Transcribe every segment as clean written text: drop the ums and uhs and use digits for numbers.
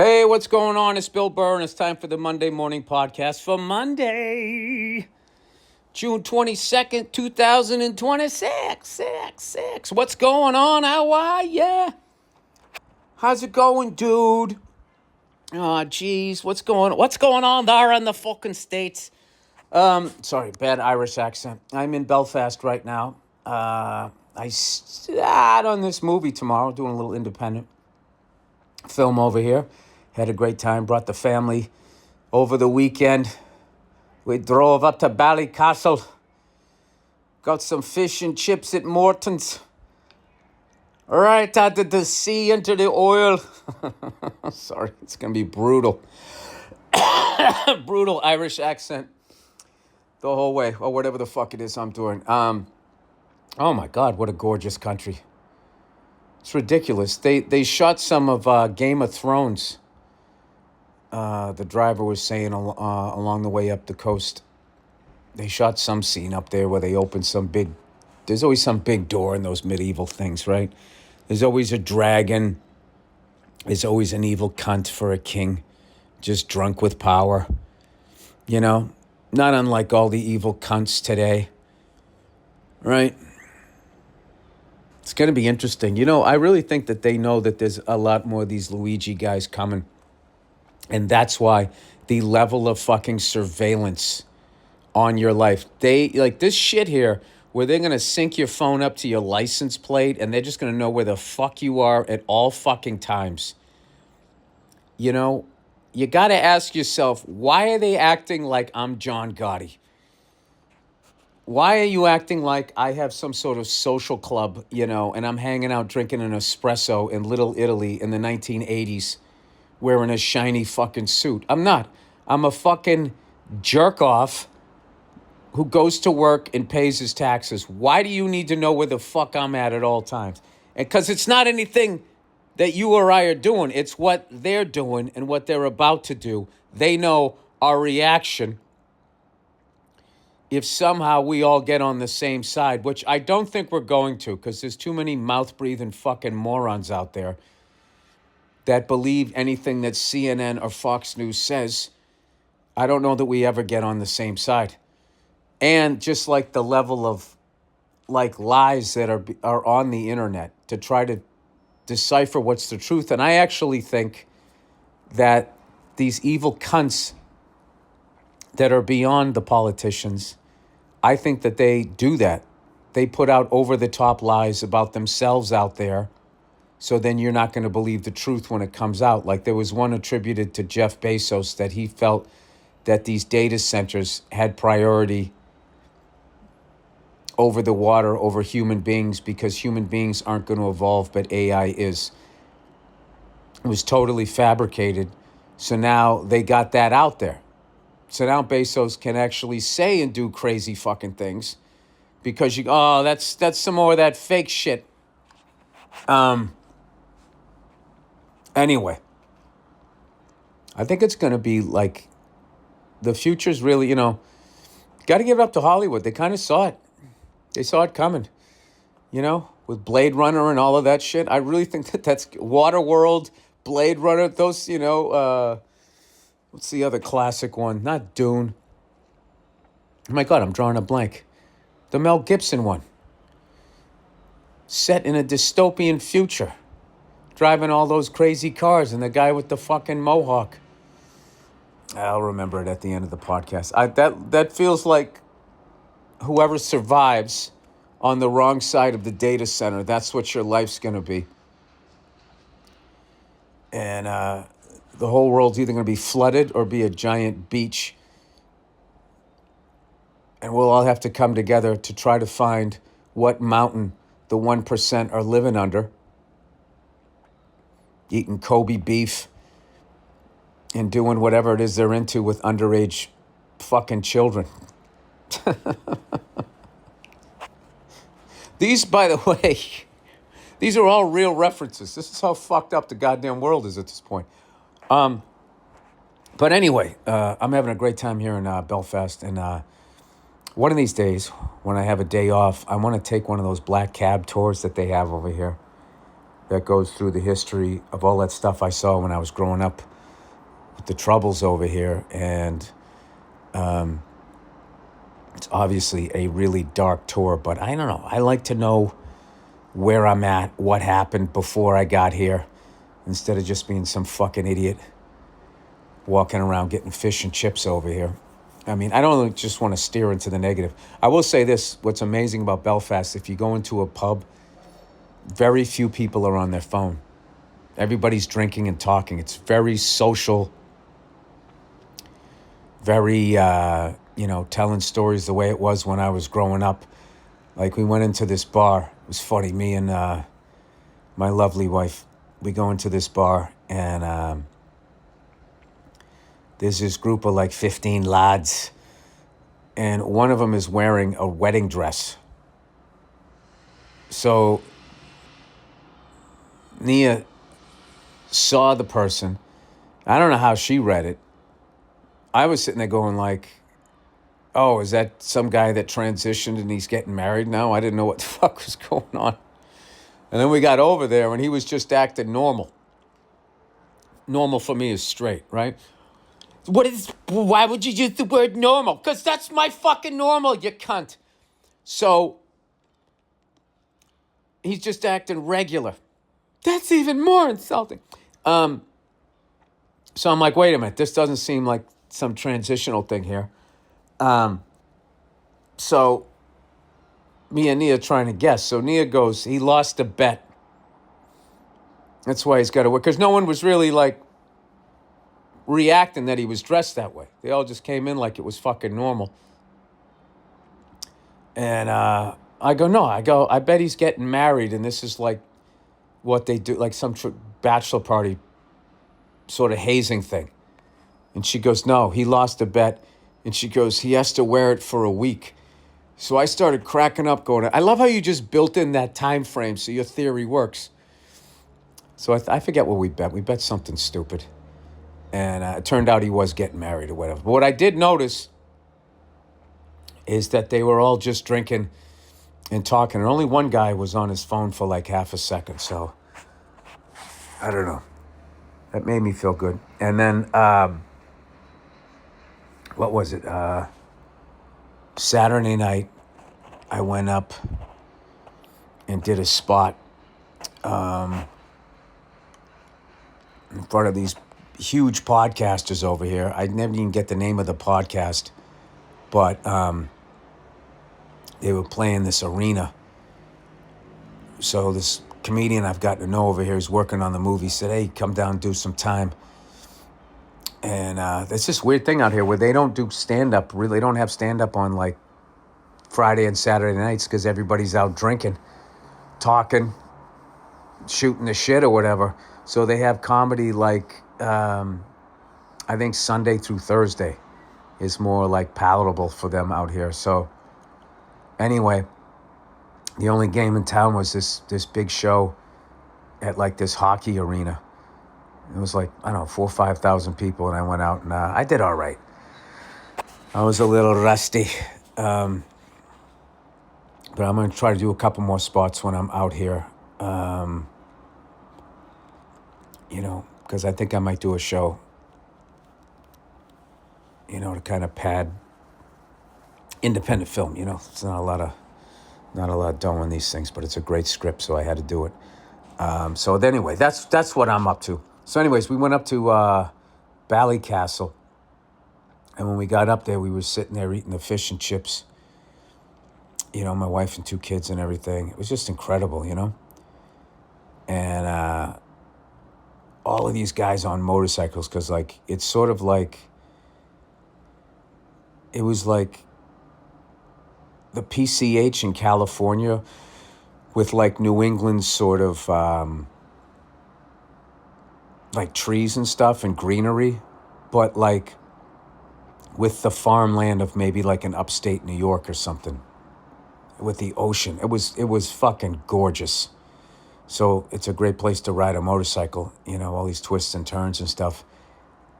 Hey, what's going on? It's Bill Burr, and it's time for the Monday Morning Podcast for Monday, June 22nd, 2026. What's going on? How are ya? How's it going, dude? Oh, geez, what's going on there in the fucking States? Sorry, bad Irish accent. I'm in Belfast right now. I start on this movie tomorrow, doing a little independent film over here. Had a great time, brought the family over the weekend. We drove up to Ballycastle, got some fish and chips at Morton's. Right out of the sea into the oil. Sorry, it's going to be brutal. Brutal Irish accent the whole way, or whatever the fuck it is I'm doing. Oh my God, what a gorgeous country. It's ridiculous. They shot some of Game of Thrones. The driver was saying along the way up the coast. They shot some scene up there where they opened some big... There's always some big door in those medieval things, right? There's always a dragon. There's always an evil cunt for a king, just drunk with power. You know, not unlike all the evil cunts today, right? It's going to be interesting. You know, I really think that they know that there's a lot more of these Luigi guys coming. And that's why the level of fucking surveillance on your life, they like this shit here where they're going to sync your phone up to your license plate and they're just going to know where the fuck you are at all fucking times. You know, you got to ask yourself, why are they acting like I'm John Gotti? Why are you acting like I have some sort of social club, you know, and I'm hanging out drinking an espresso in Little Italy in the 1980s wearing a shiny fucking suit? I'm not. I'm a fucking jerk off who goes to work and pays his taxes. Why do you need to know where the fuck I'm at all times? And because it's not anything that you or I are doing. It's what they're doing and what they're about to do. They know our reaction if somehow we all get on the same side, which I don't think we're going to, because there's too many mouth-breathing fucking morons out there that believe anything that CNN or Fox News says. I don't know that we ever get on the same side. And just like the level of like lies that are on the internet to try to decipher what's the truth. And I actually think that these evil cunts that are beyond the politicians, I think that they do that. They put out over-the-top lies about themselves out there, so then you're not going to believe the truth when it comes out. Like there was one attributed to Jeff Bezos that he felt that these data centers had priority over the water, over human beings, because human beings aren't going to evolve, but AI is. It was totally fabricated. So now they got that out there. So now Bezos can actually say and do crazy fucking things because that's some more of that fake shit. Anyway, I think it's going to be like the future's really, you know, got to give it up to Hollywood. They kind of saw it. They saw it coming, you know, with Blade Runner and all of that shit. I really think that's Waterworld, Blade Runner, those, you know, what's the other classic one? Not Dune. Oh my God, I'm drawing a blank. The Mel Gibson one. Set in a dystopian future. Driving all those crazy cars and the guy with the fucking mohawk. I'll remember it at the end of the podcast. That feels like whoever survives on the wrong side of the data center, that's what your life's going to be. And the whole world's either going to be flooded or be a giant beach. And we'll all have to come together to try to find what mountain the 1% are living under. Eating Kobe beef and doing whatever it is they're into with underage fucking children. These, by the way, these are all real references. This is how fucked up the goddamn world is at this point. But anyway, I'm having a great time here in Belfast. And one of these days, when I have a day off, I want to take one of those black cab tours that they have over here. that goes through the history of all that stuff I saw when I was growing up with the troubles over here. And it's obviously a really dark tour, but I don't know. I like to know where I'm at, what happened before I got here, instead of just being some fucking idiot walking around getting fish and chips over here. I mean, I don't just want to steer into the negative. I will say this, what's amazing about Belfast, if you go into a pub, very few people are on their phone. Everybody's drinking and talking. It's very social, very, telling stories the way it was when I was growing up. Like, we went into this bar. It was funny. Me and my lovely wife, we go into this bar, and there's this group of like 15 lads, and one of them is wearing a wedding dress. So Nia saw the person. I don't know how she read it. I was sitting there going like, oh, is that some guy that transitioned and he's getting married now? I didn't know what the fuck was going on. And then we got over there and he was just acting normal. Normal for me is straight, right? Why would you use the word normal? Because that's my fucking normal, you cunt. So he's just acting regular. That's even more insulting. So I'm like, wait a minute, this doesn't seem like some transitional thing here. So me and Nia trying to guess. So Nia goes, he lost a bet. That's why he's got to work. Because no one was really like reacting that he was dressed that way. They all just came in like it was fucking normal. And I go, I bet he's getting married, and this is like what they do, like some bachelor party sort of hazing thing. And she goes, no, he lost a bet. And she goes, he has to wear it for a week. So I started cracking up going, I love how you just built in that time frame so your theory works. So I forget what we bet. We bet something stupid. And it turned out he was getting married or whatever. But what I did notice is that they were all just drinking and talking. And only one guy was on his phone for like half a second. So I don't know. That made me feel good. And then, what was it? Saturday night, I went up and did a spot in front of these huge podcasters over here. I never even get the name of the podcast, but they were playing this arena. So this comedian I've gotten to know over here is working on the movie. Said, hey, come down and do some time. And there's this weird thing out here where they don't do stand-up. Really, they don't have stand-up on like Friday and Saturday nights because everybody's out drinking, talking, shooting the shit or whatever. So they have comedy like, I think Sunday through Thursday is more like palatable for them out here. So anyway, the only game in town was this big show at like this hockey arena. It was like, I don't know, 4,000 or 5,000 people, and I went out and I did all right. I was a little rusty. But I'm going to try to do a couple more spots when I'm out here. Because I think I might do a show, to kind of pad independent film, It's not a lot of dough in these things, but it's a great script, so I had to do it. So anyway, that's what I'm up to. So anyways, we went up to Ballycastle, and when we got up there, we were sitting there eating the fish and chips, my wife and 2 kids and everything. It was just incredible, And all of these guys on motorcycles, because, like, it's sort of like, it was like the PCH in California with, like, New England sort of, like, trees and stuff and greenery, but, like, with the farmland of maybe, like, an upstate New York or something, with the ocean. It was fucking gorgeous. So it's a great place to ride a motorcycle, all these twists and turns and stuff.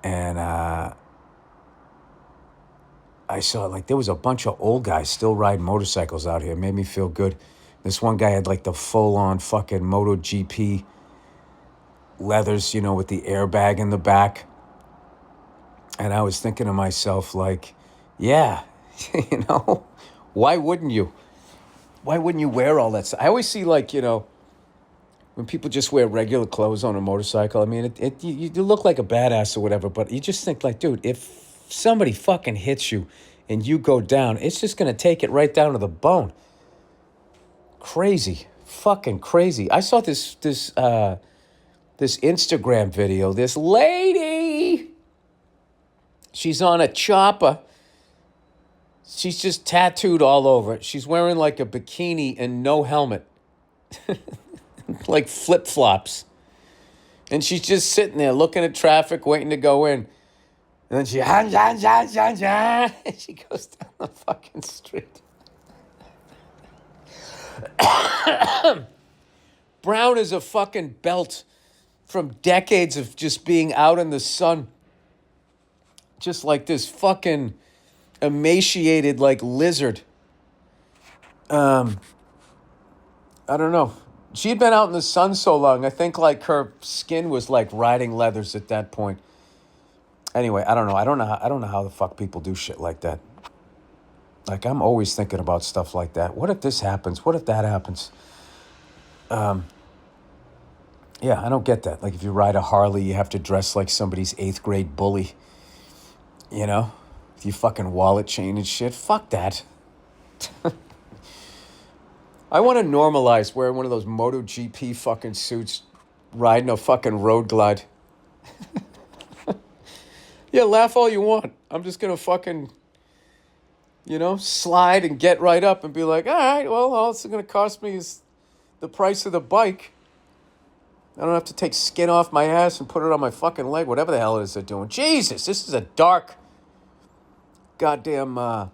And I saw, like, there was a bunch of old guys still riding motorcycles out here. It made me feel good. This one guy had, like, the full-on fucking MotoGP leathers, with the airbag in the back. And I was thinking to myself, like, yeah, why wouldn't you? Why wouldn't you wear all that stuff? I always see, like, when people just wear regular clothes on a motorcycle. I mean, you look like a badass or whatever, but you just think, like, dude, if somebody fucking hits you and you go down, it's just going to take it right down to the bone. Crazy. Fucking crazy. I saw this Instagram video. This lady, she's on a chopper. She's just tattooed all over. She's wearing like a bikini and no helmet. Like flip-flops. And she's just sitting there looking at traffic, waiting to go in. And then she, and she goes down the fucking street. Brown as a fucking belt from decades of just being out in the sun. Just like this fucking emaciated like lizard. I don't know. She'd been out in the sun so long, I think like her skin was like riding leathers at that point. Anyway, I don't know. I don't know how the fuck people do shit like that. Like, I'm always thinking about stuff like that. What if this happens? What if that happens? Yeah, I don't get that. Like, if you ride a Harley, you have to dress like somebody's 8th grade bully. If you fucking wallet chain and shit. Fuck that. I want to normalize wearing one of those MotoGP fucking suits, riding a fucking road glide. Yeah, laugh all you want. I'm just going to fucking, slide and get right up and be like, all right, well, all it's going to cost me is the price of the bike. I don't have to take skin off my ass and put it on my fucking leg, whatever the hell it is they're doing. Jesus, this is a dark goddamn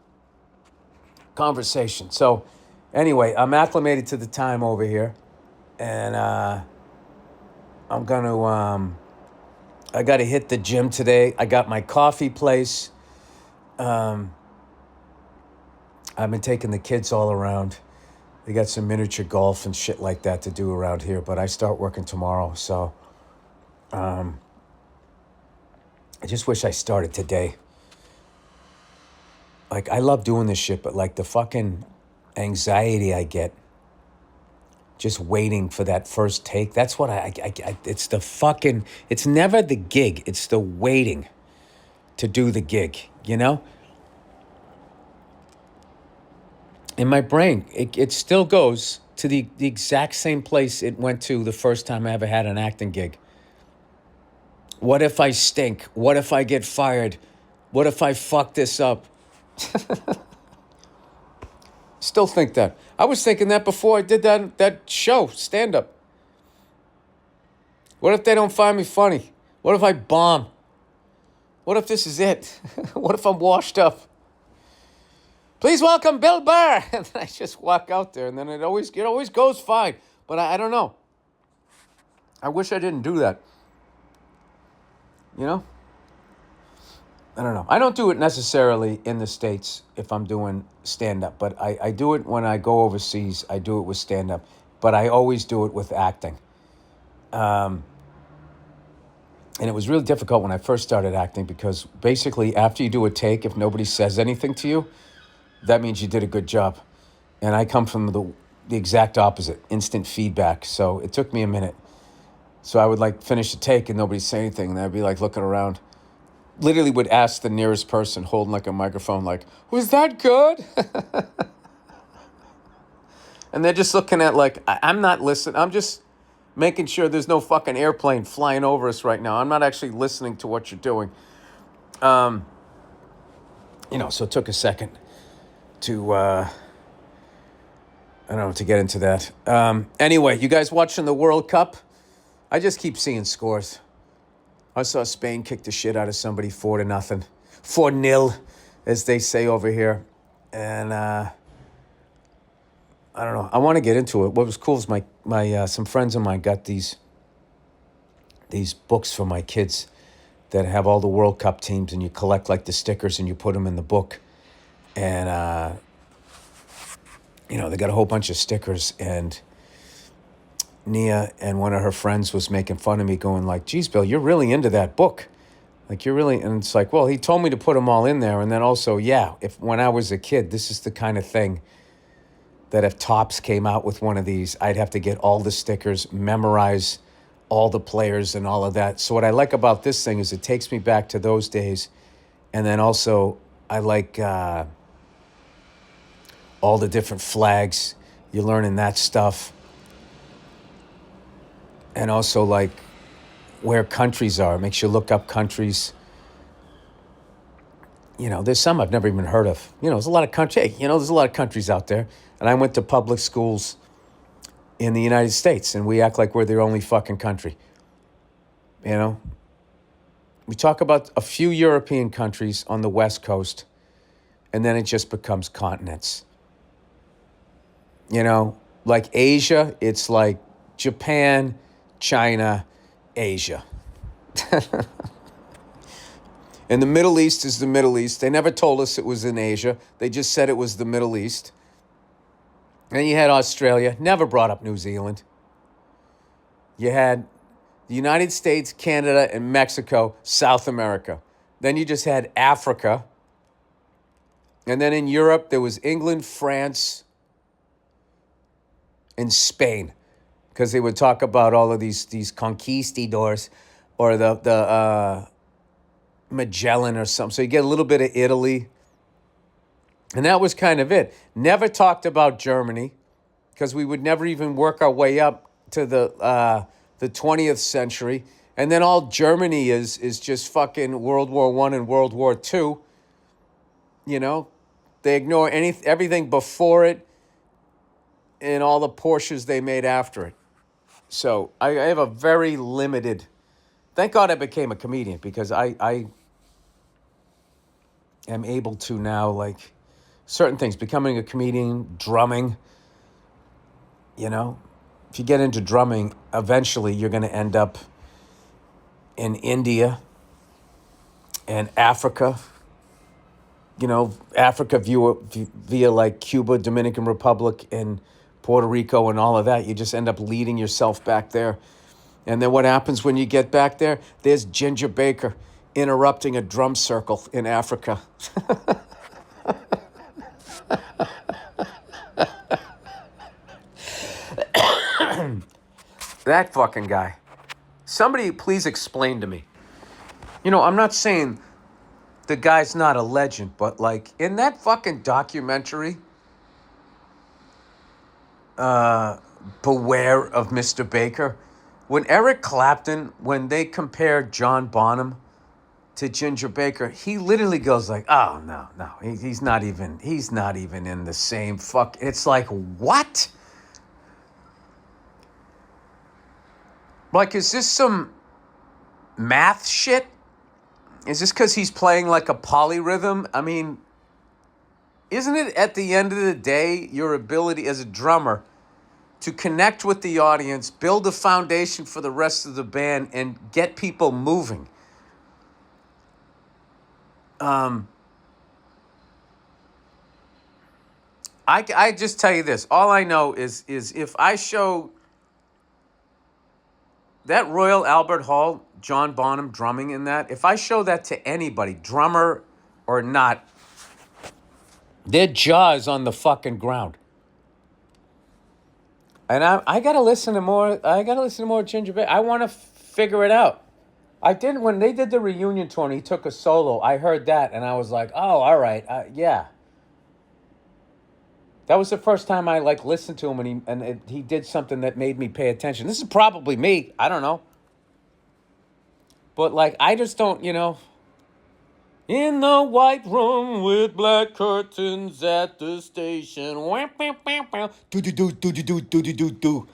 conversation. So, anyway, I'm acclimated to the time over here. And I'm going to... I got to hit the gym today. I got my coffee place. I've been taking the kids all around. They got some miniature golf and shit like that to do around here, but I start working tomorrow, so I just wish I started today. Like, I love doing this shit, but like the fucking anxiety I get just waiting for that first take. That's what it's the fucking, it's never the gig. It's the waiting to do the gig, In my brain, it still goes to the exact same place it went to the first time I ever had an acting gig. What if I stink? What if I get fired? What if I fuck this up? Still think that. I was thinking that before I did that show, stand-up. What if they don't find me funny? What if I bomb? What if this is it? What if I'm washed up? Please welcome Bill Burr. And then I just walk out there, and then it always goes fine. But I don't know. I wish I didn't do that. I don't know. I don't do it necessarily in the States if I'm doing stand-up, but I do it when I go overseas. I do it with stand-up, but I always do it with acting. And it was really difficult when I first started acting because basically after you do a take, if nobody says anything to you, that means you did a good job. And I come from the exact opposite, instant feedback. So it took me a minute. So I would like finish the take and nobody say anything, and I'd be like looking around. Literally would ask the nearest person holding like a microphone, like, was that good? And they're just looking at like, I'm not listening. I'm just making sure there's no fucking airplane flying over us right now. I'm not actually listening to what you're doing. So it took a second to, to get into that. Anyway, you guys watching the World Cup? I just keep seeing scores. I saw Spain kick the shit out of somebody 4-0. 4-0, as they say over here. And I don't know. I want to get into it. What was cool is my some friends of mine got these books for my kids that have all the World Cup teams, and you collect like the stickers and you put them in the book. And they got a whole bunch of stickers, and Nia and one of her friends was making fun of me, going like, geez, Bill, you're really into that book. Like, you're really, and it's like, well, he told me to put them all in there. And then also, yeah, if when I was a kid, this is the kind of thing that if Topps came out with one of these, I'd have to get all the stickers, memorize all the players and all of that. So what I like about this thing is it takes me back to those days. And then also, I like all the different flags. You're learning that stuff. And also, like, where countries are. It makes you look up countries. You know, there's some I've never even heard of. You know, there's a lot of there's a lot of countries out there. And I went to public schools in the United States, and we act like we're the only fucking country. You know? We talk about a few European countries on the West Coast, and then it just becomes continents. You know, like Asia, it's like Japan, China, Asia. And the Middle East is the Middle East. They never told us it was in Asia. They just said it was the Middle East. And you had Australia, never brought up New Zealand. You had the United States, Canada, and Mexico, South America. Then you just had Africa. And then in Europe, there was England, France, and Spain. Because they would talk about all of these conquistadors or the Magellan or something. So you get a little bit of Italy. And that was kind of it. Never talked about Germany because we would never even work our way up to the 20th century. And then all Germany is just fucking World War I and World War II. You know, they ignore everything before it and all the Porsches they made after it. So I have a very limited... Thank God I became a comedian because I am able to now, like, certain things. Becoming a comedian, drumming, you know. If you get into drumming, eventually you're going to end up in India and Africa. You know, Africa via like Cuba, Dominican Republic, and Puerto Rico and all of that. You just end up leading yourself back there. And then what happens when you get back there? There's Ginger Baker interrupting a drum circle in Africa. That fucking guy. Somebody please explain to me. You know, I'm not saying the guy's not a legend, but like in that fucking documentary, Beware of Mr. Baker, when Eric Clapton, when they compared John Bonham to Ginger Baker, he literally goes like, oh, no, he's not even in the same fuck. It's like, what? Like, is this some math shit? Is this because he's playing like a polyrhythm? I mean, isn't it at the end of the day your ability as a drummer to connect with the audience, build a foundation for the rest of the band, and get people moving? I just tell you this. All I know is if I show that Royal Albert Hall, John Bonham drumming in that, if I show that to anybody, drummer or not, their jaw is on the fucking ground. And I gotta listen to more. I gotta listen to more Ginger Baker. I want to figure it out. I did when they did the reunion tour. And he took a solo. I heard that, and I was like, "Oh, all right, yeah." That was the first time I like listened to him, and he did something that made me pay attention. This is probably me. I don't know, but like I just don't, you know. In the white room with black curtains at the station. Do do do do do do do do do do.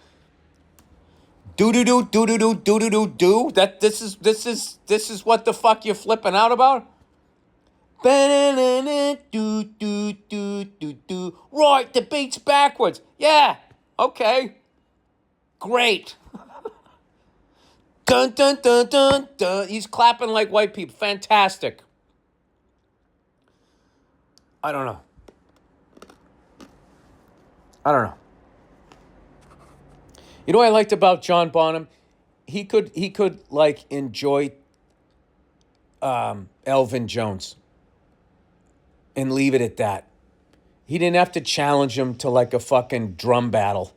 Do do do do do do do do do do. That this is what the fuck you're flipping out about? Do do do do do. Right, the beat's backwards. Yeah. Okay. Great. Dun dun dun dun dun. He's clapping like white people. Fantastic. I don't know. You know what I liked about John Bonham? He could like enjoy Elvin Jones and leave it at that. He didn't have to challenge him to like a fucking drum battle.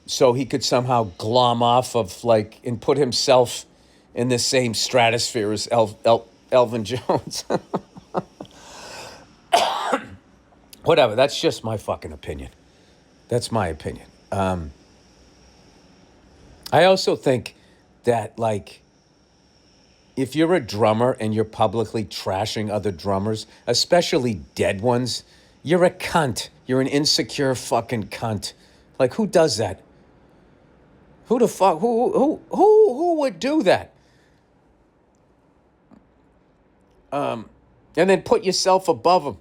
So he could somehow glom off of like and put himself in the same stratosphere as Elvin Jones. Whatever. That's just my fucking opinion. That's my opinion. I also think that like if you're a drummer and you're publicly trashing other drummers, especially dead ones, you're a cunt. You're an insecure fucking cunt. Like who does that? Who the fuck? Who would do that? And then put yourself above them.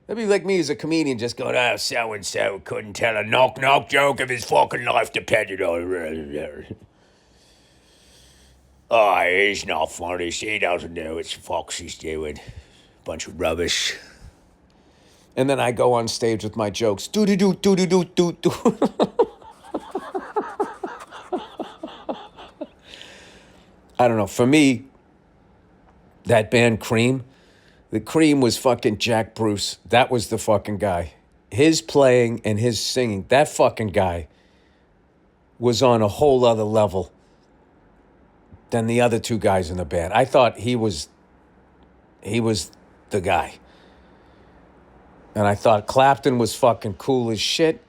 That'd be like me as a comedian just going, oh, so-and-so couldn't tell a knock-knock joke if his fucking life depended on it. Oh, he's not funny. He doesn't know what the fuck he's doing. Bunch of rubbish. And then I go on stage with my jokes. Do-do-do, do-do-do, do-do. I don't know. For me, that band Cream, the Cream was fucking Jack Bruce. That was the fucking guy. His playing and his singing, that fucking guy was on a whole other level than the other two guys in the band. I thought he was the guy. And I thought Clapton was fucking cool as shit.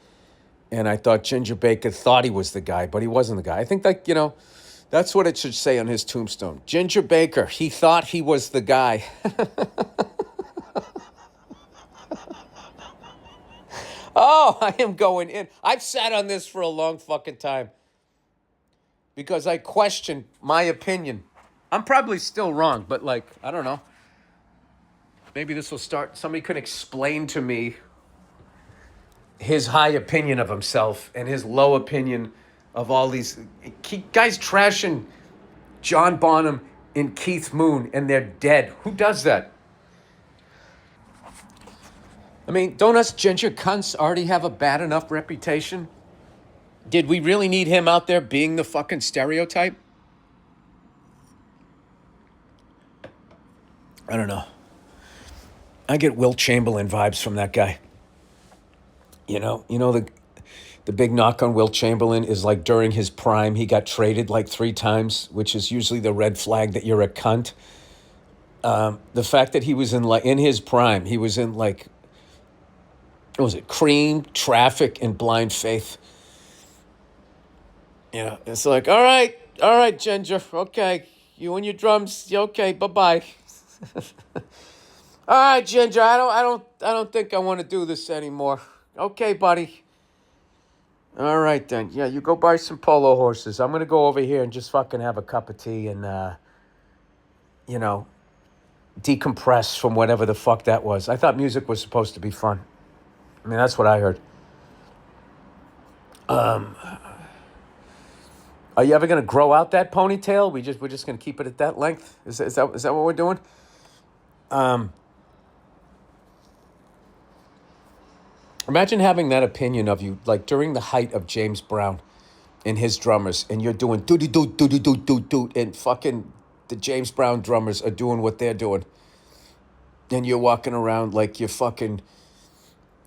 And I thought Ginger Baker thought he was the guy, but he wasn't the guy. I think like, that's what it should say on his tombstone. Ginger Baker, he thought he was the guy. Oh, I am going in. I've sat on this for a long fucking time because I question my opinion. I'm probably still wrong, but like, I don't know. Maybe this will start. Somebody could explain to me his high opinion of himself and his low opinion of all these guys trashing John Bonham and Keith Moon, and they're dead. Who does that? I mean, don't us ginger cunts already have a bad enough reputation? Did we really need him out there being the fucking stereotype? I don't know. I get Wilt Chamberlain vibes from that guy. The big knock on Wilt Chamberlain is like during his prime, he got traded like 3 times, which is usually the red flag that you're a cunt. The fact that he was in his prime, he was in like, what was it, Cream, Traffic, and Blind Faith. It's like, all right, Ginger, okay, you and your drums, okay, bye-bye. All right, Ginger, I don't think I want to do this anymore. Okay, buddy. All right, then. Yeah, you go buy some polo horses. I'm going to go over here and just fucking have a cup of tea and, decompress from whatever the fuck that was. I thought music was supposed to be fun. I mean, that's what I heard. Are you ever going to grow out that ponytail? We're just going to keep it at that length? Is that what we're doing? Imagine having that opinion of you, like during the height of James Brown and his drummers, and you're doing do-do-do-do-do-do-do-do, and fucking the James Brown drummers are doing what they're doing. And you're walking around like you're fucking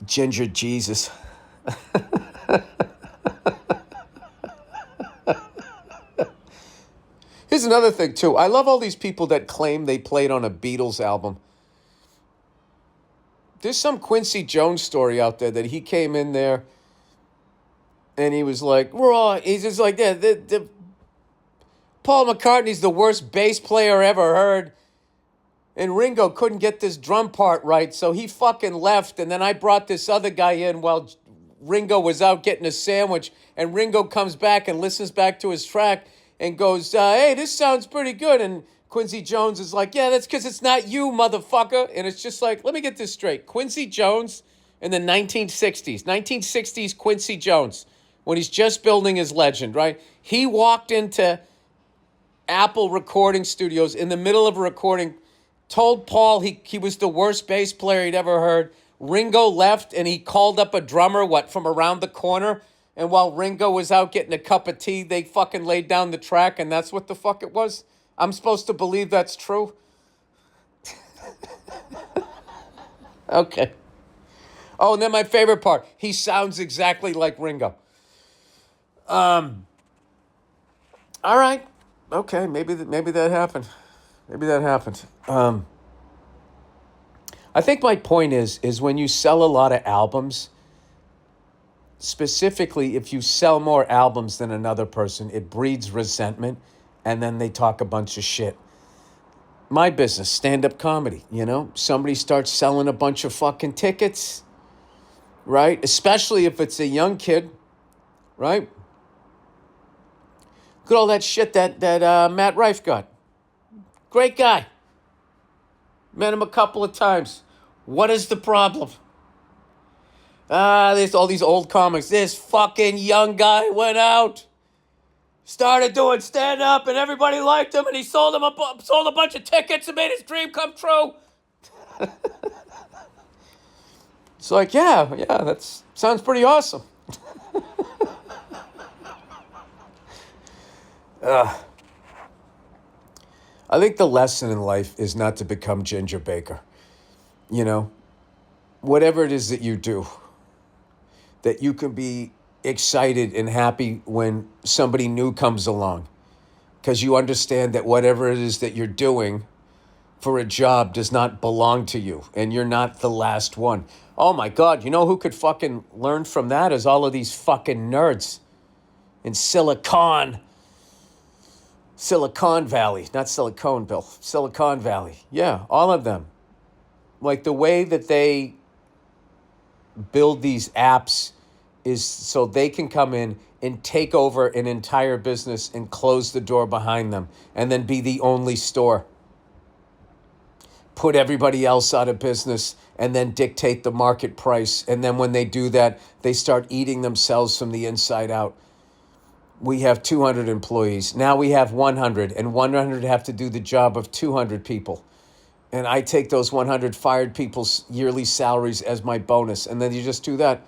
Ginger Jesus. Here's another thing, too. I love all these people that claim they played on a Beatles album. There's some Quincy Jones story out there that he came in there and he was like, raw. He's just like, yeah, Paul McCartney's the worst bass player ever heard. And Ringo couldn't get this drum part right, so he fucking left. And then I brought this other guy in while Ringo was out getting a sandwich. And Ringo comes back and listens back to his track and goes, hey, this sounds pretty good. And Quincy Jones is like, yeah, that's because it's not you, motherfucker. And it's just like, let me get this straight. Quincy Jones in the 1960s Quincy Jones, when he's just building his legend, right? He walked into Apple recording studios in the middle of a recording, told Paul he was the worst bass player he'd ever heard, Ringo left and he called up a drummer, from around the corner? And while Ringo was out getting a cup of tea, they fucking laid down the track, and that's what the fuck it was? I'm supposed to believe that's true? Okay. Oh, and then my favorite part. He sounds exactly like Ringo. All right. Okay, maybe that happened. Maybe that happened. I think my point is when you sell a lot of albums, specifically if you sell more albums than another person, it breeds resentment, and then they talk a bunch of shit. My business, stand-up comedy, somebody starts selling a bunch of fucking tickets, right? Especially if it's a young kid, right? Look at all that shit that Matt Rife got. Great guy. Met him a couple of times. What is the problem? There's all these old comics. This fucking young guy went out, started doing stand-up, and everybody liked him, and he sold a bunch of tickets and made his dream come true. It's like, yeah, that sounds pretty awesome. I think the lesson in life is not to become Ginger Baker. Whatever it is that you do, that you can be excited and happy when somebody new comes along, because you understand that whatever it is that you're doing for a job does not belong to you, and you're not the last one. Oh my God, you know who could fucking learn from that is all of these fucking nerds in Silicon Valley, not Silicon Valley. Yeah, all of them. Like the way that they build these apps is so they can come in and take over an entire business and close the door behind them and then be the only store. Put everybody else out of business and then dictate the market price. And then when they do that, they start eating themselves from the inside out. We have 200 employees. Now we have 100, and 100 have to do the job of 200 people. And I take those 100 fired people's yearly salaries as my bonus. And then you just do that.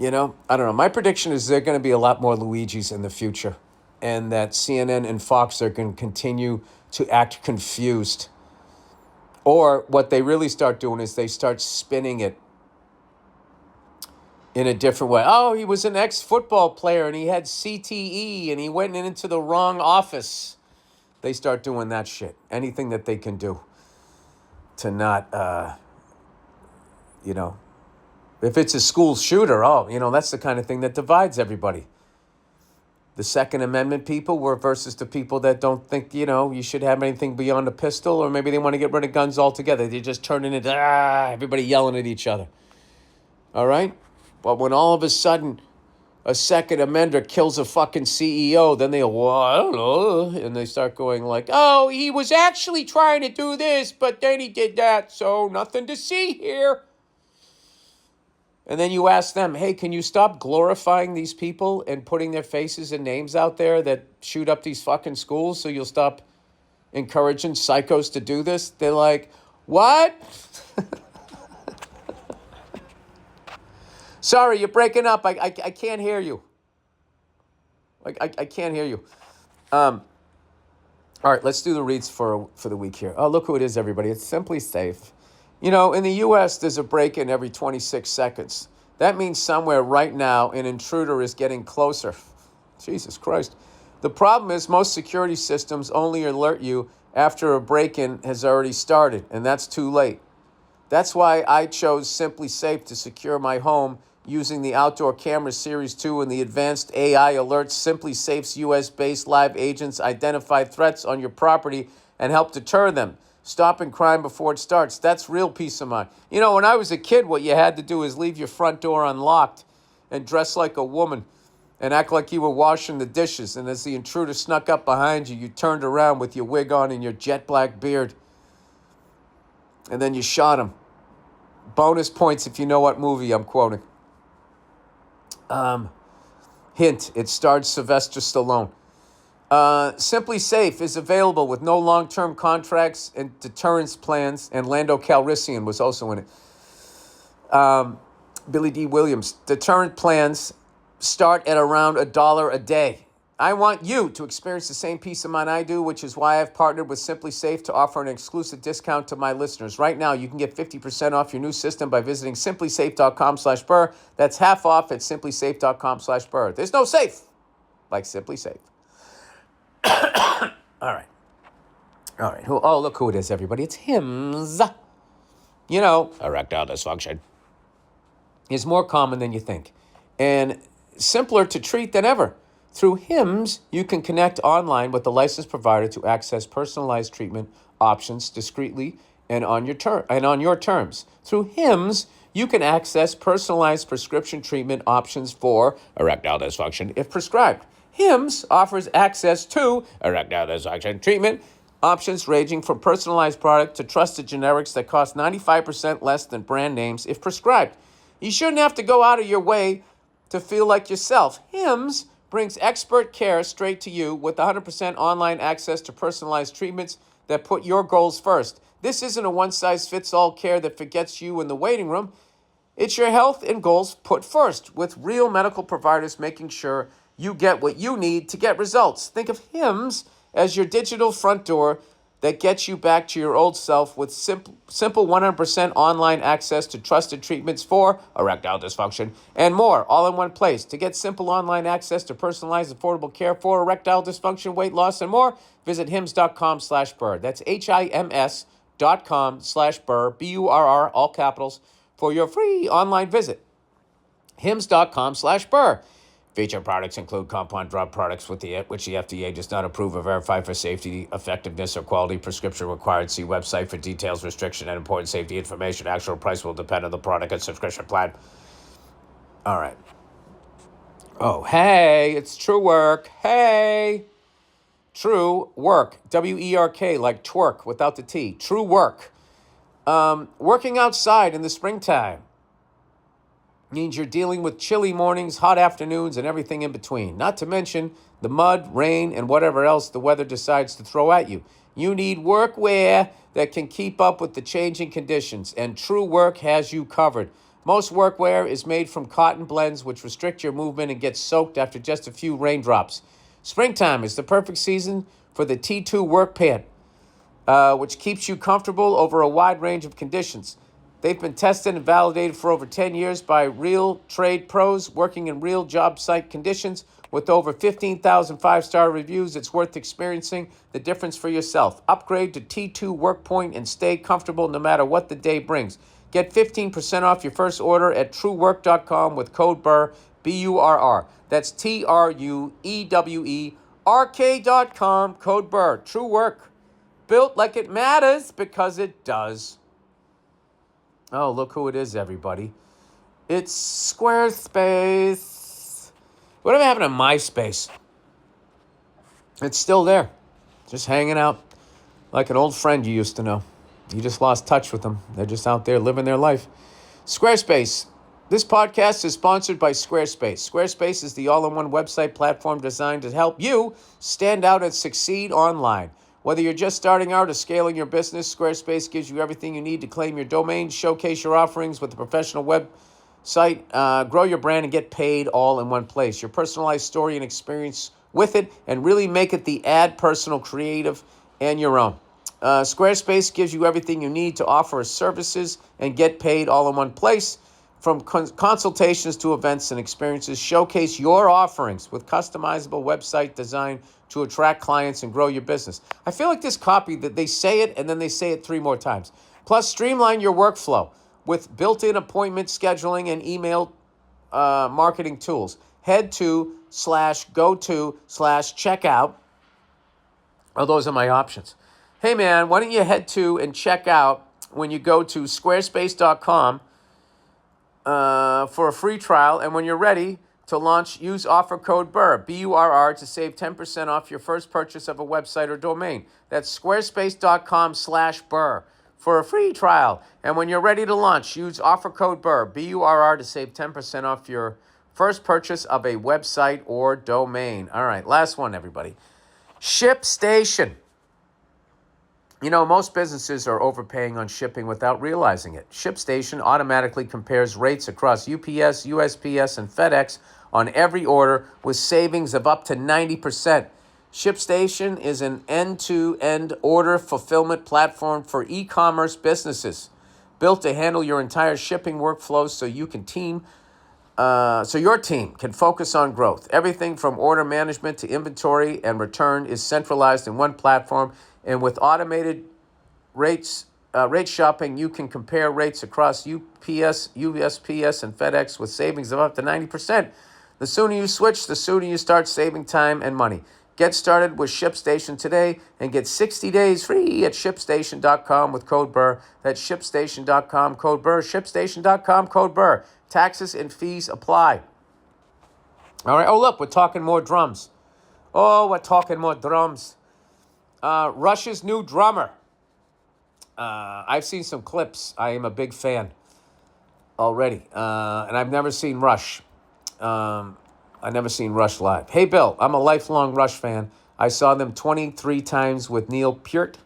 I don't know. My prediction is there are going to be a lot more Luigis in the future. And that CNN and Fox are going to continue to act confused. Or what they really start doing is they start spinning it in a different way. Oh, he was an ex-football player and he had CTE and he went into the wrong office. They start doing that shit. Anything that they can do to not, if it's a school shooter, that's the kind of thing that divides everybody. The Second Amendment people versus the people that don't think, you should have anything beyond a pistol, or maybe they want to get rid of guns altogether. They just turn it into, everybody yelling at each other. All right? But when all of a sudden a Second Amender kills a fucking CEO, then they go, well, I don't know. And they start going like, oh, he was actually trying to do this, but then he did that, so nothing to see here. And then you ask them, hey, can you stop glorifying these people and putting their faces and names out there that shoot up these fucking schools so you'll stop encouraging psychos to do this? They're like, what? Sorry, you're breaking up. I can't hear you. I can't hear you. All right, let's do the reads for the week here. Oh, look who it is, everybody. It's Simply Safe. In the U.S., there's a break-in every 26 seconds. That means somewhere right now an intruder is getting closer. Jesus Christ. The problem is most security systems only alert you after a break-in has already started, and that's too late. That's why I chose Simply Safe to secure my home using the Outdoor Camera Series 2 and the advanced AI alerts. Simply Safe's U.S.-based live agents identify threats on your property and help deter them, stopping crime before it starts. That's real peace of mind. When I was a kid, what you had to do is leave your front door unlocked and dress like a woman and act like you were washing the dishes. And as the intruder snuck up behind you, you turned around with your wig on and your jet black beard. And then you shot him. Bonus points if you know what movie I'm quoting. Hint, it starred Sylvester Stallone. Simply Safe is available with no long-term contracts and deterrence plans, and Lando Calrissian was also in it. Billy D. Williams, deterrent plans start at around $1 a day. I want you to experience the same peace of mind I do, which is why I've partnered with Simply Safe to offer an exclusive discount to my listeners. Right now, you can get 50% off your new system by visiting simplysafe.com/Burr. That's half off at simplysafe.com/Burr. There's no safe like Simply Safe. All right. Oh, look who it is, everybody. It's Hims. You know, erectile dysfunction is more common than you think and simpler to treat than ever. Through Hims, you can connect online with the licensed provider to access personalized treatment options discreetly and on your terms. Through Hims, you can access personalized prescription treatment options for erectile dysfunction if prescribed. Hims offers access to erectile dysfunction treatment options ranging from personalized product to trusted generics that cost 95% less than brand names if prescribed. You shouldn't have to go out of your way to feel like yourself. Hims brings expert care straight to you with 100% online access to personalized treatments that put your goals first. This isn't a one-size-fits-all care that forgets you in the waiting room. It's your health and goals put first, with real medical providers making sure you get what you need to get results. Think of Hims as your digital front door that gets you back to your old self with simple 100% online access to trusted treatments for erectile dysfunction and more, all in one place. To get simple online access to personalized, affordable care for erectile dysfunction, weight loss, and more, visit hims.com/Burr. That's HIMS.com/Burr, BURR, all capitals, for your free online visit. hims.com/Burr. Featured products include compound drug products which the FDA does not approve or verify for safety, effectiveness, or quality. Prescription required. See website for details, restriction, and important safety information. Actual price will depend on the product and subscription plan. All right. Oh, hey, it's True Work. Hey. True Work. WERK, like twerk without the T. True Work. Working outside in the springtime means you're dealing with chilly mornings, hot afternoons, and everything in between. Not to mention the mud, rain, and whatever else the weather decides to throw at you. You need workwear that can keep up with the changing conditions, and True Work has you covered. Most workwear is made from cotton blends, which restrict your movement and get soaked after just a few raindrops. Springtime is the perfect season for the T2 work pant, which keeps you comfortable over a wide range of conditions. They've been tested and validated for over 10 years by real trade pros working in real job site conditions. With over 15,000 five-star reviews, it's worth experiencing the difference for yourself. Upgrade to T2 Workpoint and stay comfortable no matter what the day brings. Get 15% off your first order at truework.com with code Burr, BURR. That's TRUEWERK.com, code Burr. True Work. Built like it matters because it does. Oh, look who it is, everybody. It's Squarespace. Whatever happened to MySpace? It's still there. Just hanging out like an old friend you used to know. You just lost touch with them. They're just out there living their life. Squarespace. This podcast is sponsored by Squarespace. Squarespace is the all-in-one website platform designed to help you stand out and succeed online. Whether you're just starting out or scaling your business, Squarespace gives you everything you need to claim your domain, showcase your offerings with a professional website, grow your brand, and get paid all in one place. Your personalized story and experience with it, and really make it the ad personal, creative, and your own. Squarespace gives you everything you need to offer services and get paid all in one place. From consultations to events and experiences, showcase your offerings with customizable website design to attract clients and grow your business. I feel like this copy that they say it and then they say it 3 more times. Plus, streamline your workflow with built-in appointment scheduling and email marketing tools. Head to /go/checkout. Oh, those are my options. Hey, man, why don't you head to and check out when you go to squarespace.com for a free trial, and when you're ready to launch, use offer code Burr, BURR, to save 10% off your first purchase of a website or domain. That's squarespace.com/Burr for a free trial. And when you're ready to launch, use offer code Burr, BURR, to save 10% off your first purchase of a website or domain. All right, last one, everybody. ShipStation. You know, most businesses are overpaying on shipping without realizing it. ShipStation automatically compares rates across UPS, USPS, and FedEx on every order with savings of up to 90%. ShipStation is an end-to-end order fulfillment platform for e-commerce businesses, built to handle your entire shipping workflows so your team can focus on growth. Everything from order management to inventory and return is centralized in one platform, and with automated rate shopping, you can compare rates across UPS, USPS, and FedEx with savings of up to 90%. The sooner you switch, the sooner you start saving time and money. Get started with ShipStation today and get 60 days free at ShipStation.com with code Burr. That's ShipStation.com, code Burr. ShipStation.com, code Burr. Taxes and fees apply. All right. Oh, look, we're talking more drums. Rush's new drummer. I've seen some clips. I am a big fan already. And I've never seen Rush. I've never seen Rush live. Hey, Bill, I'm a lifelong Rush fan. I saw them 23 times with Neil Peart.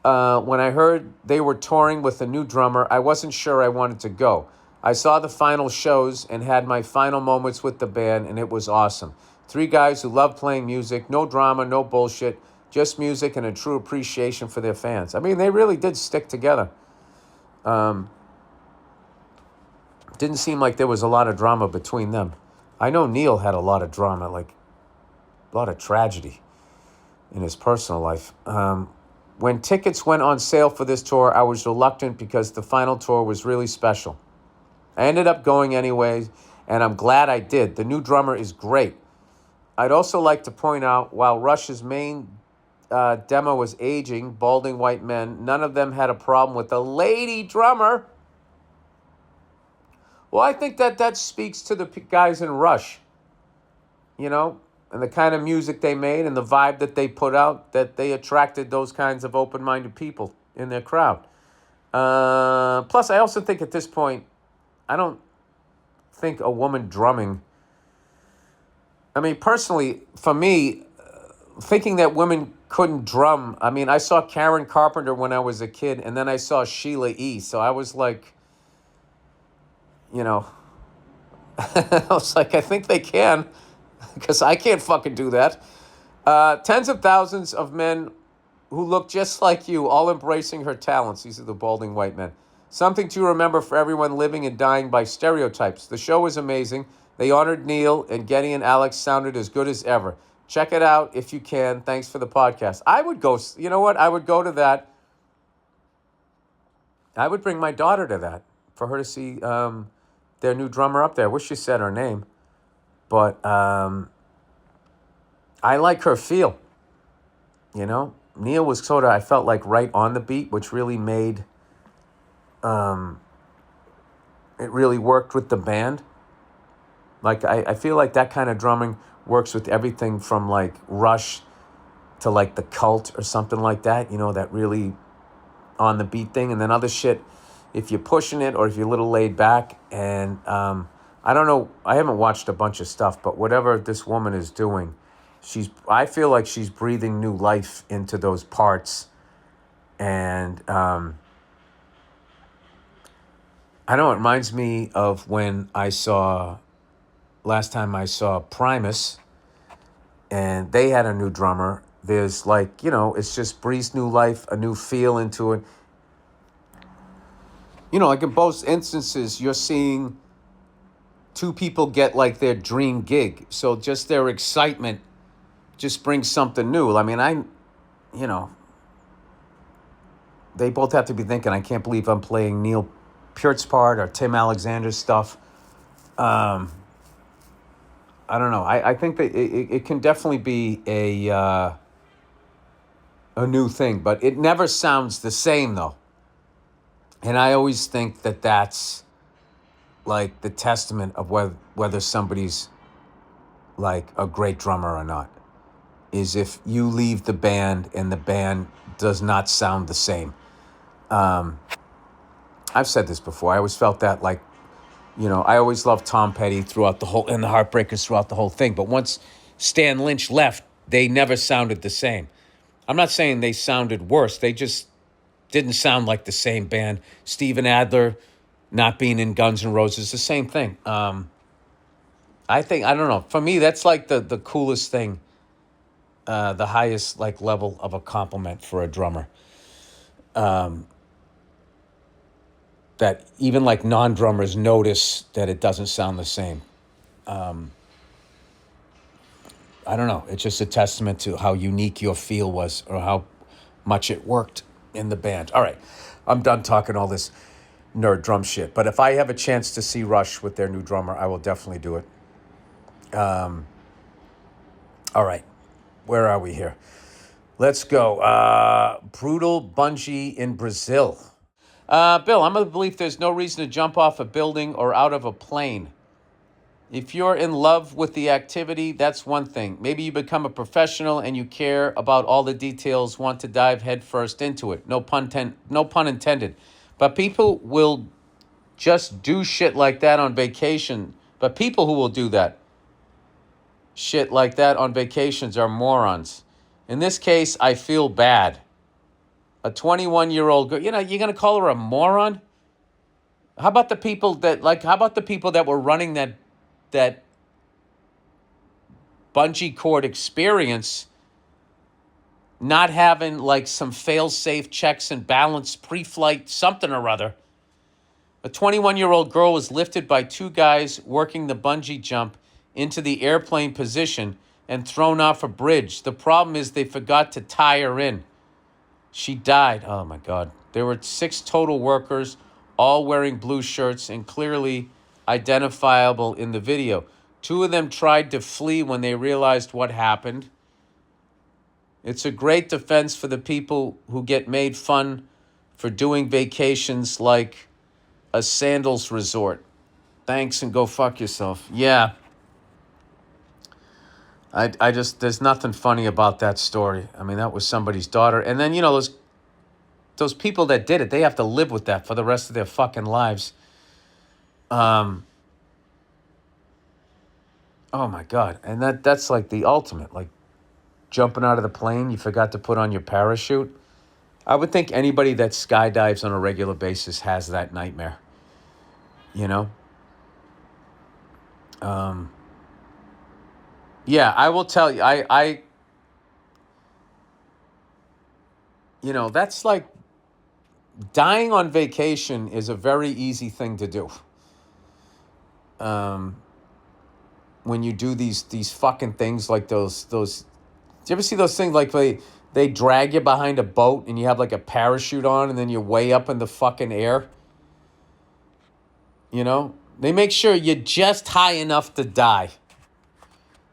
When I heard they were touring with a new drummer, I wasn't sure I wanted to go. I saw the final shows and had my final moments with the band, and it was awesome. 3 guys who love playing music, no drama, no bullshit, just music and a true appreciation for their fans. I mean, they really did stick together. Didn't seem like there was a lot of drama between them. I know Neil had a lot of drama, like a lot of tragedy in his personal life. When tickets went on sale for this tour, I was reluctant because the final tour was really special. I ended up going anyways, and I'm glad I did. The new drummer is great. I'd also like to point out, while Rush's main demo was aging, balding white men, none of them had a problem with a lady drummer. Well, I think that speaks to the guys in Rush, you know, and the kind of music they made and the vibe that they put out, that they attracted those kinds of open-minded people in their crowd. Plus, I also think at this point, I don't think a woman drumming... I mean, personally, for me, thinking that women couldn't drum... I mean, I saw Karen Carpenter when I was a kid, and then I saw Sheila E. So I was like... You know, I was like, I think they can, because I can't fucking do that. Tens of thousands of men who look just like you, all embracing her talents. These are the balding white men. Something to remember for everyone living and dying by stereotypes. The show was amazing. They honored Neil, and Getty and Alex sounded as good as ever. Check it out if you can. Thanks for the podcast. I would go, you know what? I would go to that. I would bring my daughter to that for her to see... their new drummer up there. I wish you said her name. But I like her feel. You know? Neil was sort of, I felt like, right on the beat, which really made... it really worked with the band. Like, I feel like that kind of drumming works with everything from, like, Rush to, like, The Cult or something like that. You know, that really on the beat thing. And then other shit... if you're pushing it or if you're a little laid back. And I don't know, I haven't watched a bunch of stuff, but whatever this woman is doing, I feel like she's breathing new life into those parts. And I know it reminds me of when last time I saw Primus, and they had a new drummer. There's like, you know, it's just breathes new life, a new feel into it. You know, like in both instances, you're seeing 2 people get like their dream gig. So just their excitement just brings something new. I mean, you know, they both have to be thinking, I can't believe I'm playing Neil Peart's part or Tim Alexander's stuff. I don't know. I think that it can definitely be a new thing, but it never sounds the same, though. And I always think that that's like the testament of whether somebody's like a great drummer or not, is if you leave the band and the band does not sound the same. I've said this before. I always felt that, like, you know, I always loved Tom Petty throughout the whole, and the Heartbreakers throughout the whole thing. But once Stan Lynch left, they never sounded the same. I'm not saying they sounded worse. They just Didn't sound like the same band. Steven Adler not being in Guns N' Roses, the same thing. I don't know. For me, that's like the coolest thing, the highest like level of a compliment for a drummer. That even like non-drummers notice that it doesn't sound the same. I don't know. It's just a testament to how unique your feel was or how much it worked in the band. All right. I'm done talking all this nerd drum shit. But if I have a chance to see Rush with their new drummer, I will definitely do it. All right. Where are we here? Let's go. Brutal bungee in Brazil. Bill, I'm of the belief there's no reason to jump off a building or out of a plane. If you're in love with the activity, that's one thing. Maybe you become a professional and you care about all the details, want to dive headfirst into it. No pun intended. But people will just do shit like that on vacation. But people who will do that shit like that on vacations are morons. In this case, I feel bad. A 21-year-old girl, you're going to call her a moron? How about the people that were running that bungee cord experience, not having like some fail-safe checks and balance pre-flight something or other? A 21-year-old girl was lifted by two guys working the bungee jump into the airplane position and thrown off a bridge. The problem is they forgot to tie her in. She died. Oh, my God. There were 6 total workers, all wearing blue shirts and clearly identifiable in the video. 2 of them tried to flee when they realized what happened. It's a great defense for the people who get made fun for doing vacations like a sandals resort. Thanks and go fuck yourself. Yeah. I just, there's nothing funny about that story. I mean, that was somebody's daughter. And then, those people that did it, they have to live with that for the rest of their fucking lives. Oh my God. And that's like the ultimate, like jumping out of the plane, you forgot to put on your parachute. I would think anybody that skydives on a regular basis has that nightmare, Yeah, I will tell you, that's like dying on vacation is a very easy thing to do. When you do these fucking things like those, do you ever see those things like they drag you behind a boat and you have like a parachute on and then you're way up in the fucking air? They make sure you're just high enough to die.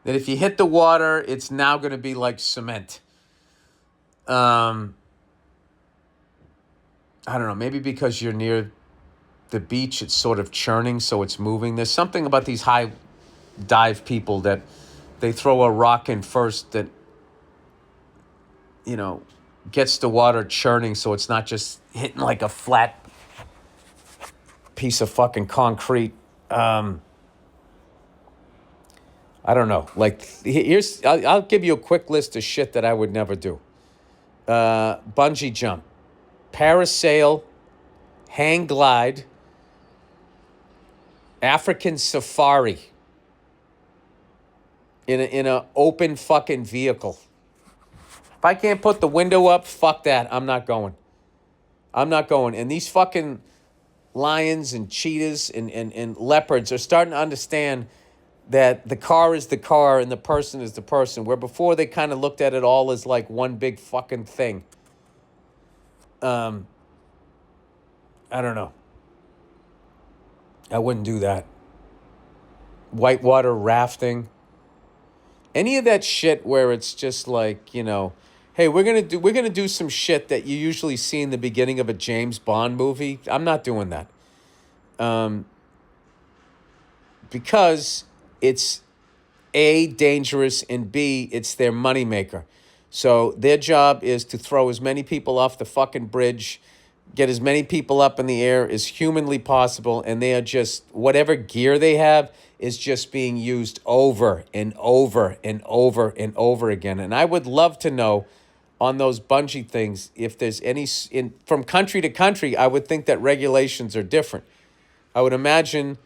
That if you hit the water, it's now going to be like cement. I don't know, maybe because you're near the beach, it's sort of churning, so it's moving. There's something about these high dive people that they throw a rock in first that, gets the water churning so it's not just hitting like a flat piece of fucking concrete. I don't know. Like, I'll give you a quick list of shit that I would never do. Bungee jump, parasail, hang glide, African safari in a open fucking vehicle. If I can't put the window up, fuck that. I'm not going. And these fucking lions and cheetahs and leopards are starting to understand that the car is the car and the person is the person, where before they kind of looked at it all as like one big fucking thing. I don't know. I wouldn't do that. Whitewater rafting. Any of that shit where it's just like, hey, we're gonna do some shit that you usually see in the beginning of a James Bond movie. I'm not doing that. Because it's A, dangerous, and B, it's their moneymaker. So their job is to throw as many people off the fucking bridge, get as many people up in the air as humanly possible, and they are just, whatever gear they have is just being used over and over and over and over again. And I would love to know on those bungee things, if there's any from country to country, I would think that regulations are different. I would imagine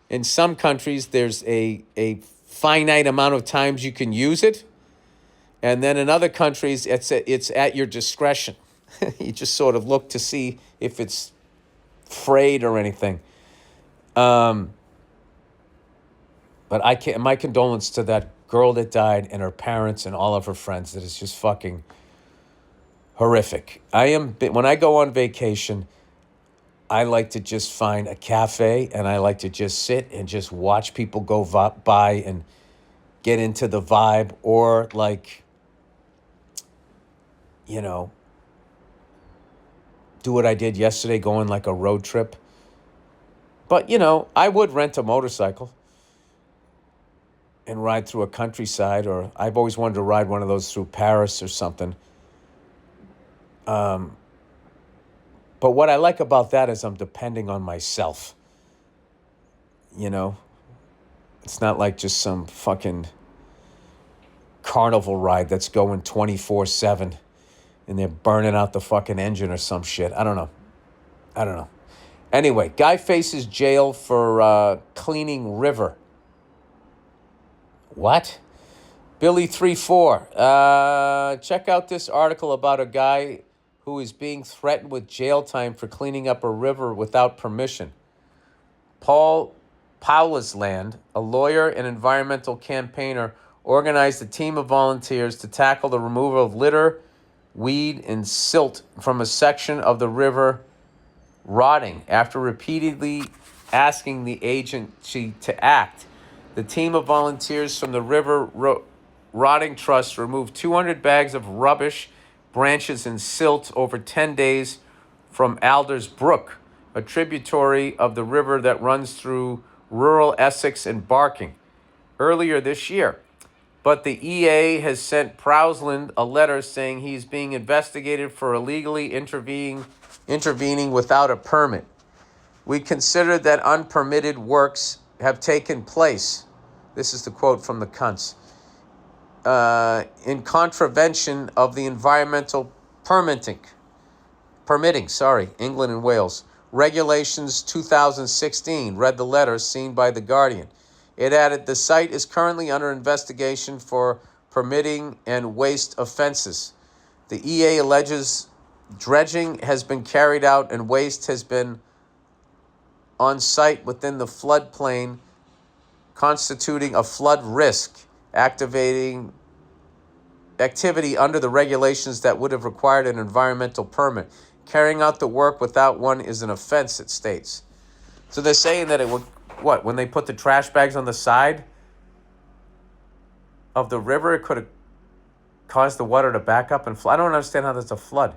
in some countries there's a finite amount of times you can use it, and then in other countries it's at your discretion. You just sort of look to see if it's frayed or anything. But I can't. My condolence to that girl that died and her parents and all of her friends. That is just fucking horrific. When I go on vacation, I like to just find a cafe and I like to just sit and just watch people go by and get into the vibe, or like, do what I did yesterday, go on like a road trip. But, I would rent a motorcycle and ride through a countryside, or I've always wanted to ride one of those through Paris or something. But what I like about that is I'm depending on myself. It's not like just some fucking carnival ride that's going 24/7 and they're burning out the fucking engine or some shit. I don't know. Anyway, guy faces jail for cleaning river. What? Billy 34. Check out this article about a guy who is being threatened with jail time for cleaning up a river without permission. Paul Paulasland, a lawyer and environmental campaigner, organized a team of volunteers to tackle the removal of litter, weed, and silt from a section of the river rotting after repeatedly asking the agency to act. The team of volunteers from the River Rotting Trust removed 200 bags of rubbish, branches, and silt over 10 days from Alders Brook, a tributary of the river that runs through rural Essex and Barking, earlier this year. But the EA has sent Prowsland a letter saying he's being investigated for illegally intervening without a permit. We consider that unpermitted works have taken place. This is the quote from the cunts. In contravention of the environmental permitting, England and Wales. Regulations 2016, read the letter seen by The Guardian. It added, the site is currently under investigation for permitting and waste offenses. The EA alleges dredging has been carried out and waste has been on site within the floodplain, constituting a flood risk, activity under the regulations that would have required an environmental permit. Carrying out the work without one is an offense, it states. So they're saying that it would, when they put the trash bags on the side of the river, it could have caused the water to back up and flood. I don't understand how that's a flood.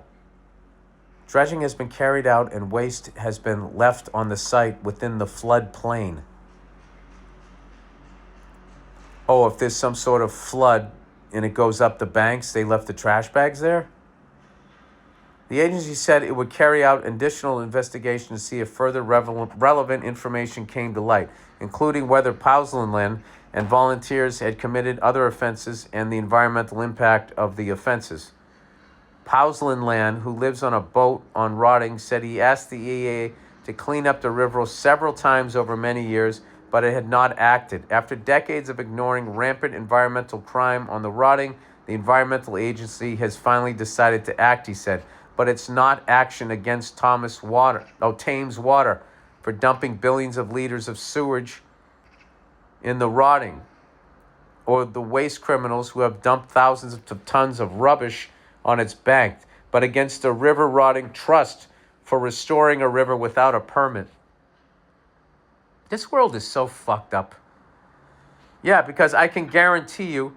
Dredging has been carried out and waste has been left on the site within the flood plain. Oh, if there's some sort of flood and it goes up the banks, they left the trash bags there? The agency said it would carry out additional investigation to see if further relevant information came to light, including whether Paulasland and volunteers had committed other offenses and the environmental impact of the offenses. Paulasland, who lives on a boat on Rotting, said he asked the EA to clean up the river several times over many years, but it had not acted. After decades of ignoring rampant environmental crime on the Rotting, the environmental agency has finally decided to act, he said. But it's not action against Thames Water for dumping billions of liters of sewage in the Rotting, or the waste criminals who have dumped thousands of tons of rubbish on its bank, but against the River Rotting Trust for restoring a river without a permit. This world is so fucked up. Yeah, because I can guarantee you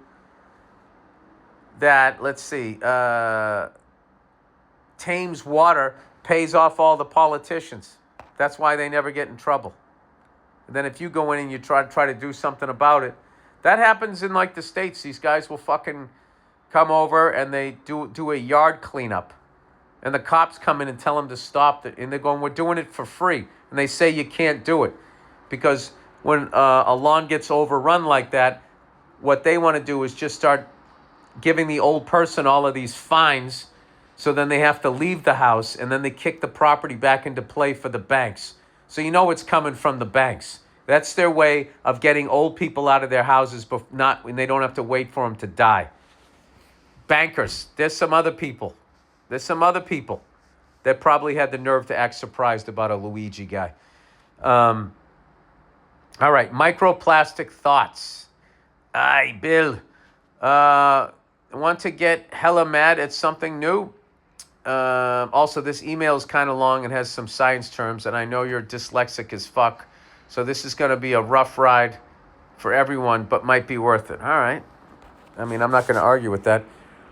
that, Thames Water pays off all the politicians. That's why they never get in trouble. And then if you go in and you try to do something about it, that happens in like the States. These guys will fucking come over and they do a yard cleanup. And the cops come in and tell them to stop it. And they're going, we're doing it for free. And they say you can't do it. Because when a lawn gets overrun like that, what they want to do is just start giving the old person all of these fines, so then they have to leave the house, and then they kick the property back into play for the banks. So you know it's coming from the banks. That's their way of getting old people out of their houses, but not when they don't have to wait for them to die. Bankers. There's some other people. That probably had the nerve to act surprised about a Luigi guy. All right, microplastic thoughts. Aye, Bill. Want to get hella mad at something new? Also, this email is kind of long and has some science terms, and I know you're dyslexic as fuck, so this is going to be a rough ride for everyone, but might be worth it. All right. I mean, I'm not going to argue with that.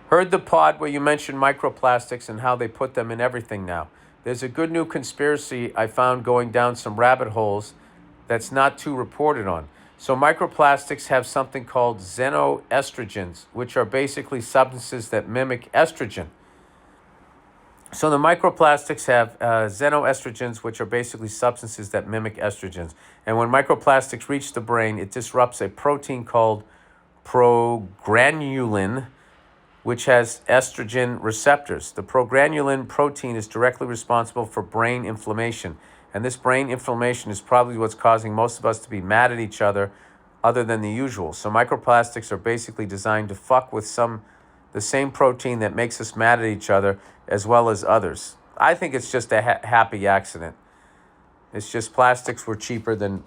Heard the pod where you mentioned microplastics and how they put them in everything now. There's a good new conspiracy I found going down some rabbit holes that's not too reported on. So microplastics have something called xenoestrogens, which are basically substances that mimic estrogen. So the microplastics have xenoestrogens, which are basically substances that mimic estrogens. And when microplastics reach the brain, it disrupts a protein called progranulin, which has estrogen receptors. The progranulin protein is directly responsible for brain inflammation. And this brain inflammation is probably what's causing most of us to be mad at each other than the usual. So microplastics are basically designed to fuck with the same protein that makes us mad at each other as well as others. I think it's just a happy accident. It's just plastics were cheaper than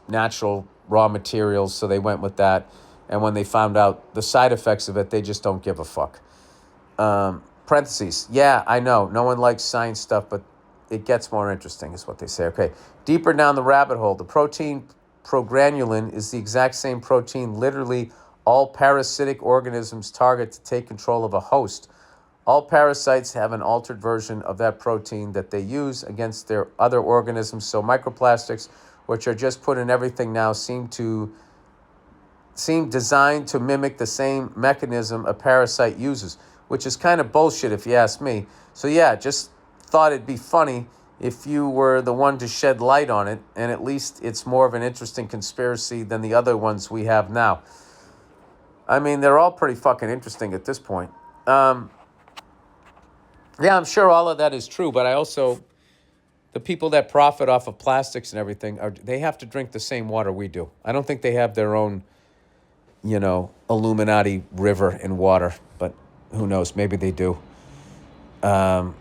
natural raw materials, so they went with that. And when they found out the side effects of it, they just don't give a fuck. Parentheses. Yeah, I know. No one likes science stuff, but it gets more interesting is what they say. Okay. Deeper down the rabbit hole, the protein progranulin is the exact same protein literally all parasitic organisms target to take control of a host. All parasites have an altered version of that protein that they use against their other organisms. So microplastics, which are just put in everything now, seem designed to mimic the same mechanism a parasite uses, which is kind of bullshit if you ask me. So yeah, just thought it'd be funny if you were the one to shed light on it, and at least it's more of an interesting conspiracy than the other ones we have now. I mean, they're all pretty fucking interesting at this point. Yeah, I'm sure all of that is true, but I also, the people that profit off of plastics and everything, they have to drink the same water we do. I don't think they have their own, Illuminati river and water, but who knows? Maybe they do. I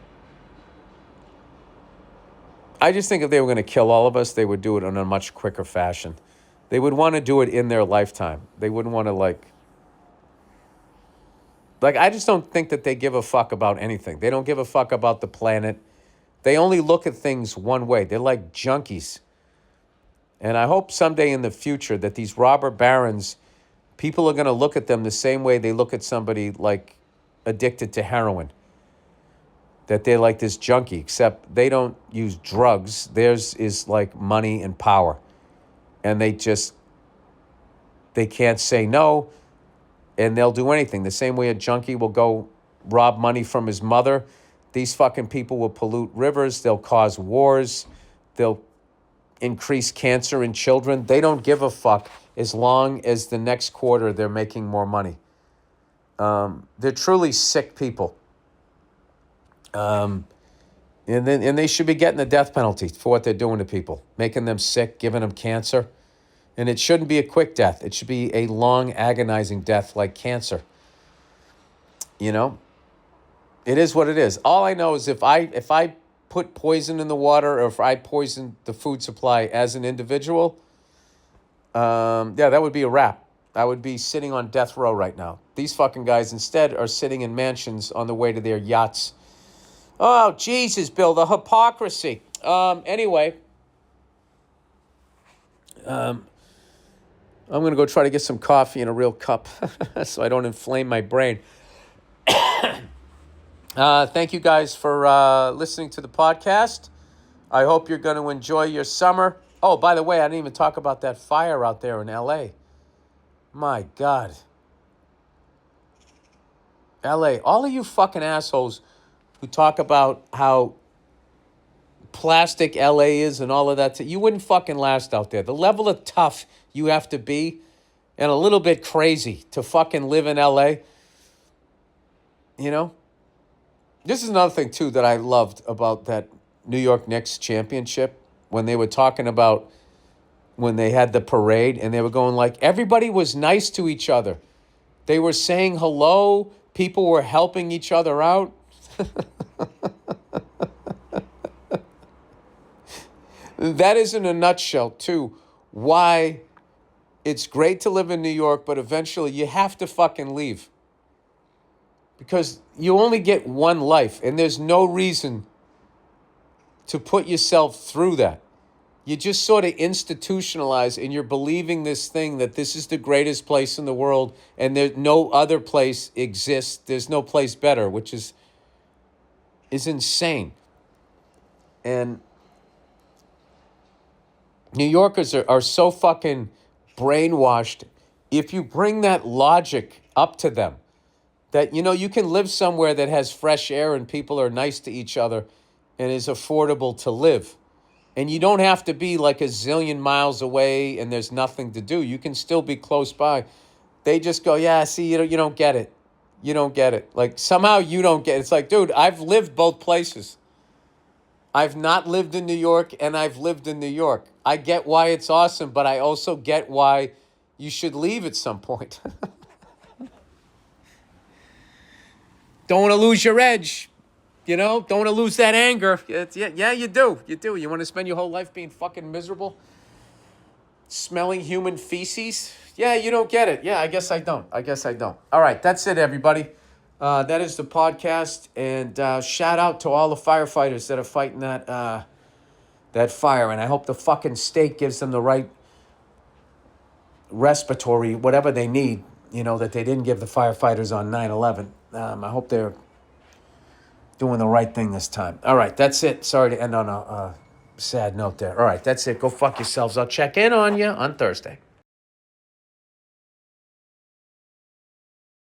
just think if they were going to kill all of us, they would do it in a much quicker fashion. They would want to do it in their lifetime. They wouldn't want to I just don't think that they give a fuck about anything. They don't give a fuck about the planet. They only look at things one way. They're like junkies. And I hope someday in the future that these robber barons, people are going to look at them the same way they look at somebody like addicted to heroin. That they're like this junkie, except they don't use drugs. Theirs is like money and power. And they can't say no, and they'll do anything. The same way a junkie will go rob money from his mother, these fucking people will pollute rivers, they'll cause wars, they'll increase cancer in children. They don't give a fuck as long as the next quarter they're making more money. They're truly sick people. And they should be getting the death penalty for what they're doing to people, making them sick, giving them cancer. And it shouldn't be a quick death. It should be a long, agonizing death like cancer. It is what it is. All I know is if I put poison in the water or if I poison the food supply as an individual, that would be a wrap. I would be sitting on death row right now. These fucking guys instead are sitting in mansions on the way to their yachts. Oh, Jesus, Bill, the hypocrisy. Anyway, I'm going to go try to get some coffee in a real cup so I don't inflame my brain. Thank you guys for listening to the podcast. I hope you're going to enjoy your summer. Oh, by the way, I didn't even talk about that fire out there in L.A. My God. L.A., all of you fucking assholes who talk about how plastic LA is and all of that. You wouldn't fucking last out there. The level of tough you have to be and a little bit crazy to fucking live in LA. You know? This is another thing, too, that I loved about that New York Knicks championship when they were talking about when they had the parade and they were going like, everybody was nice to each other. They were saying hello. People were helping each other out. That is in a nutshell, too, why it's great to live in New York, but eventually you have to fucking leave. Because you only get one life, and there's no reason to put yourself through that. You just sort of institutionalize, and you're believing this thing that this is the greatest place in the world, and there no other place exists. There's no place better, which is insane. And New Yorkers are so fucking brainwashed. If you bring that logic up to them, that, you know, you can live somewhere that has fresh air and people are nice to each other and is affordable to live. And you don't have to be like a zillion miles away and there's nothing to do. You can still be close by. They just go, yeah, see, you don't get it. You don't get it. Like, somehow you don't get it. It's like, dude, I've lived both places. I've not lived in New York and I've lived in New York. I get why it's awesome, but I also get why you should leave at some point. Don't want to lose your edge. You know, don't want to lose that anger. Yeah, you do. You do. You want to spend your whole life being fucking miserable? Smelling human feces? Yeah, you don't get it. Yeah, I guess I don't. All right, that's it, everybody. That is the podcast. And shout out to all the firefighters that are fighting that fire. And I hope the fucking state gives them the right respiratory, whatever they need, you know, that they didn't give the firefighters on 9/11. I hope they're doing the right thing this time. All right, that's it. Sorry to end on a sad note there. All right, that's it. Go fuck yourselves. I'll check in on you on Thursday.